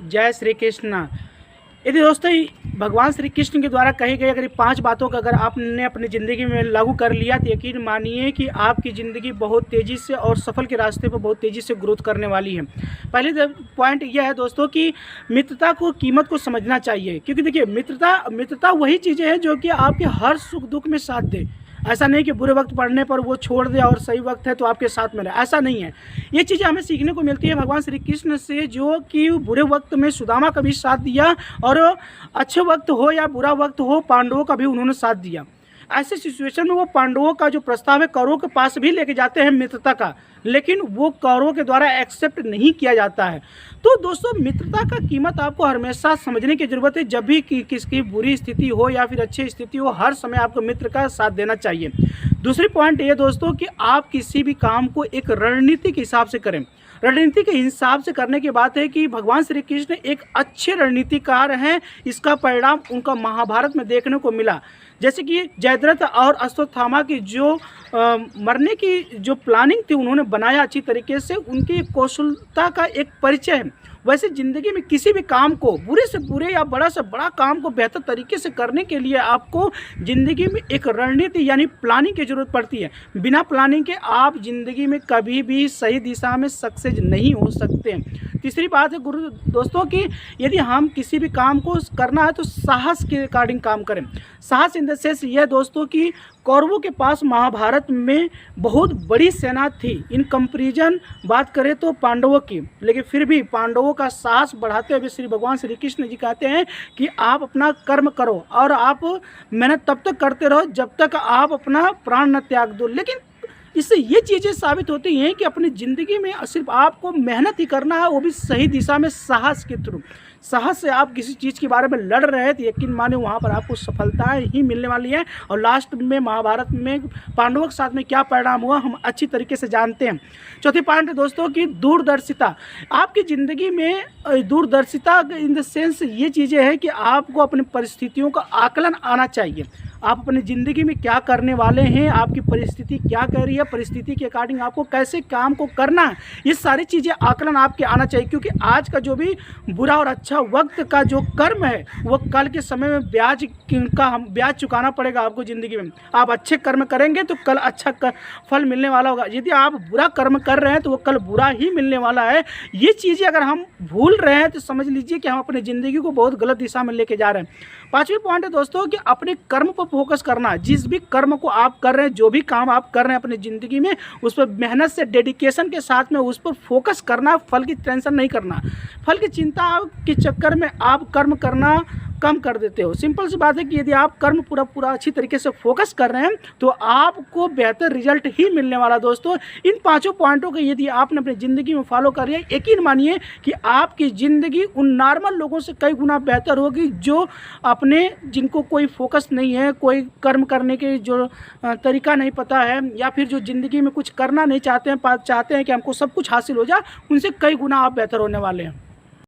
जय श्री कृष्ण। यदि दोस्तों भगवान श्री कृष्ण के द्वारा कही गई अगर 5 बातों का अगर आपने अपनी ज़िंदगी में लागू कर लिया तो यकीन मानिए कि आपकी ज़िंदगी बहुत तेज़ी से और सफल के रास्ते पर बहुत तेज़ी से ग्रोथ करने वाली है। पहले पॉइंट यह है दोस्तों कि मित्रता को कीमत को समझना चाहिए, क्योंकि देखिए मित्रता वही चीज़ें हैं जो कि आपके हर सुख दुख में साथ दे। ऐसा नहीं कि बुरे वक्त पड़ने पर वो छोड़ दे और सही वक्त है तो आपके साथ में रहे, ऐसा नहीं है। ये चीज़ें हमें सीखने को मिलती है भगवान श्री कृष्ण से, जो कि बुरे वक्त में सुदामा का भी साथ दिया और अच्छे वक्त हो या बुरा वक्त हो पांडवों का भी उन्होंने साथ दिया। ऐसे सिचुएशन में वो पांडवों का जो प्रस्ताव है कौरवों के पास भी लेके जाते हैं मित्रता का, लेकिन वो कौरवों के द्वारा एक्सेप्ट नहीं किया जाता है। तो दोस्तों मित्रता का कीमत आपको हमेशा समझने की ज़रूरत है। जब भी किसकी बुरी स्थिति हो या फिर अच्छी स्थिति हो, हर समय आपको मित्र का साथ देना चाहिए। दूसरी पॉइंट ये दोस्तों कि आप किसी भी काम को एक रणनीति के हिसाब से करें। रणनीति के हिसाब से करने की बात है कि भगवान श्री कृष्ण एक अच्छे रणनीतिकार हैं। इसका परिणाम उनका महाभारत में देखने को मिला। जैसे कि जयद्रथ और अश्वत्थामा की जो मरने की जो प्लानिंग थी उन्होंने बनाया अच्छी तरीके से, उनकी कौशलता का एक परिचय है। वैसे ज़िंदगी में किसी भी काम को बुरे से बुरे या बड़ा से बड़ा काम को बेहतर तरीके से करने के लिए आपको ज़िंदगी में एक रणनीति यानी प्लानिंग की ज़रूरत पड़ती है। बिना प्लानिंग के आप ज़िंदगी में कभी भी सही दिशा में सक्सेस नहीं हो सकते। तीसरी बात है दोस्तों कि यदि हम किसी भी काम को करना है तो साहस के अकॉर्डिंग काम करें। साहस इन द सेंस यह दोस्तों कि कौरवों के पास महाभारत में बहुत बड़ी सेना थी इन कंपैरिजन बात करें तो पांडवों की, लेकिन फिर भी पांडवों का साहस बढ़ाते हुए श्री भगवान श्री कृष्ण जी कहते हैं कि आप अपना कर्म करो और आप मेहनत तब तक करते रहो जब तक आप अपना प्राण न त्याग दो। लेकिन इससे ये चीज़ें साबित होती हैं कि अपनी ज़िंदगी में सिर्फ आपको मेहनत ही करना है, वो भी सही दिशा में साहस के थ्रू। साहस से आप किसी चीज़ के बारे में लड़ रहे हैं तो यकीन माने वहाँ पर आपको सफलताएं ही मिलने वाली है। और लास्ट में महाभारत में पांडवों के साथ में क्या परिणाम हुआ हम अच्छी तरीके से जानते हैं। चौथी पॉइंट है दोस्तों की दूरदर्शिता। आपकी ज़िंदगी में दूरदर्शिता इन द सेंस ये चीज़ें हैं कि आपको अपनी परिस्थितियों का आकलन आना चाहिए। आप अपनी ज़िंदगी में क्या करने वाले हैं, आपकी परिस्थिति क्या कह रही है, परिस्थिति के अकॉर्डिंग आपको कैसे काम को करना है, ये सारी चीज़ें आकलन आपके आना चाहिए। क्योंकि आज का जो भी बुरा और अच्छा वक्त का जो कर्म है वो कल के समय में ब्याज चुकाना पड़ेगा आपको ज़िंदगी में। आप अच्छे कर्म करेंगे तो कल अच्छा फल मिलने वाला होगा। यदि आप बुरा कर्म कर रहे हैं तो वो कल बुरा ही मिलने वाला है। ये चीज़ें अगर हम भूल रहे हैं तो समझ लीजिए कि हम अपनी ज़िंदगी को बहुत गलत दिशा में लेके जा रहे हैं। पाँचवीं पॉइंट है दोस्तों कि अपने कर्म पर फोकस करना। जिस भी कर्म को आप कर रहे हैं, जो भी काम आप कर रहे हैं अपनी ज़िंदगी में, उस पर मेहनत से डेडिकेशन के साथ में उस पर फोकस करना। फल की टेंशन नहीं करना। फल की चिंता के चक्कर में आप कर्म करना कम कर देते हो। सिंपल सी बात है कि यदि आप कर्म पूरा अच्छी तरीके से फोकस कर रहे हैं तो आपको बेहतर रिजल्ट ही मिलने वाला। दोस्तों इन 5 पॉइंटों को यदि आपने अपनी ज़िंदगी में फॉलो कर लिया, यकीन मानिए कि आपकी ज़िंदगी उन नॉर्मल लोगों से कई गुना बेहतर होगी जो जिनको कोई फोकस नहीं है, कोई कर्म करने के जो तरीका नहीं पता है, या फिर जो ज़िंदगी में कुछ करना नहीं चाहते हैं कि हमको सब कुछ हासिल हो जाए, उनसे कई गुना आप बेहतर होने वाले हैं।